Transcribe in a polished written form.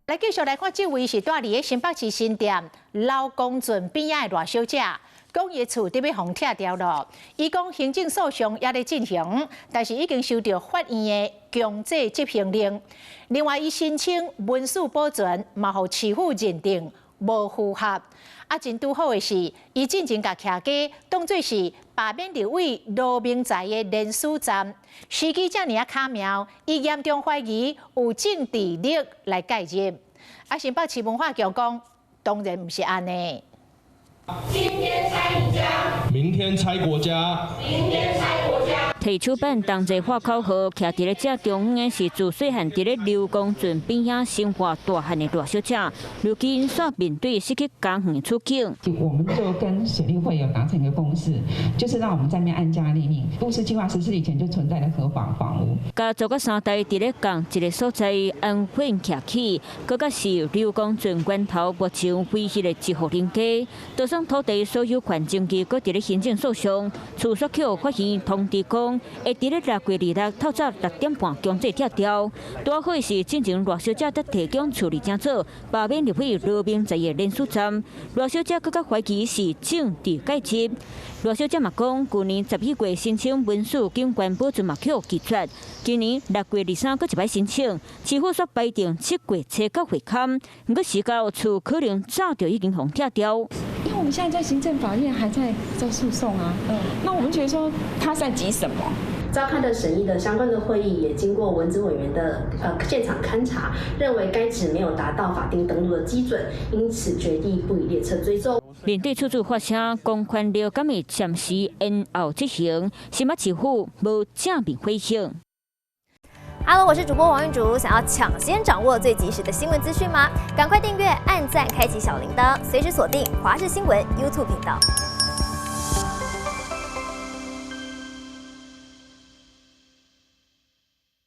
来继续来看，这位是住伫新北市新店老公圳边仔的赖小姐，讲伊厝伫要互拆掉咯。伊讲行政诉讼也在进行，但是已经收到法院的强制执行令。另外，伊申请民事保全，嘛互市府认定无符合。真拄好的是，伊进前甲徛家当作是罢免立委罗明才的联署站，时机遮尔巧妙，伊严重怀疑有政治力来介入。新北市文化局讲，当然不是安尼。今天拆你家，明天拆国家，明天拆国家。提出办同齐花口号，徛伫咧这中央的是自细汉伫咧刘公圳边仔生活大汉的赖小姐，如今煞面对失去家园的处境。我们就跟水利会有达成一个共识，就是让我们在面安家立命。都市计划实施以前就存在的合法房屋。家族个三代伫咧共一个所在安混徛起，佮个是刘公圳源头目前唯一的一户人家，多项土地所有权证据佮伫咧行政诉讼，处所局法院通知讲。会伫咧6月26透早6点半强制拆掉。多好是进前赖小姐得提供处理正做，罢免立委罗明才的联署站。赖小姐更加怀疑是政治介入。赖小姐嘛讲，去年11月申请民事警官保全嘛去拒绝，今年6月23搁一摆申请，市府煞排定7月初9会勘，不过时到厝可能早就已经互拆掉。因为我们现在在行政法院还在诉讼啊，那我们觉得说他在急什么？召开的审议的相关的会议也经过文资委员的现场勘查，认为该址没有达到法定登录的基准，因此决议不予列车追踪。面对处处发声，公权力敢会暂时延后执行，新北市府无正面回应。Hello， 我是主播王韵竹。想要抢先掌握最及时的新闻资讯吗？赶快订阅、按赞、开启小铃铛，随时锁定华视新闻 YouTube 频道。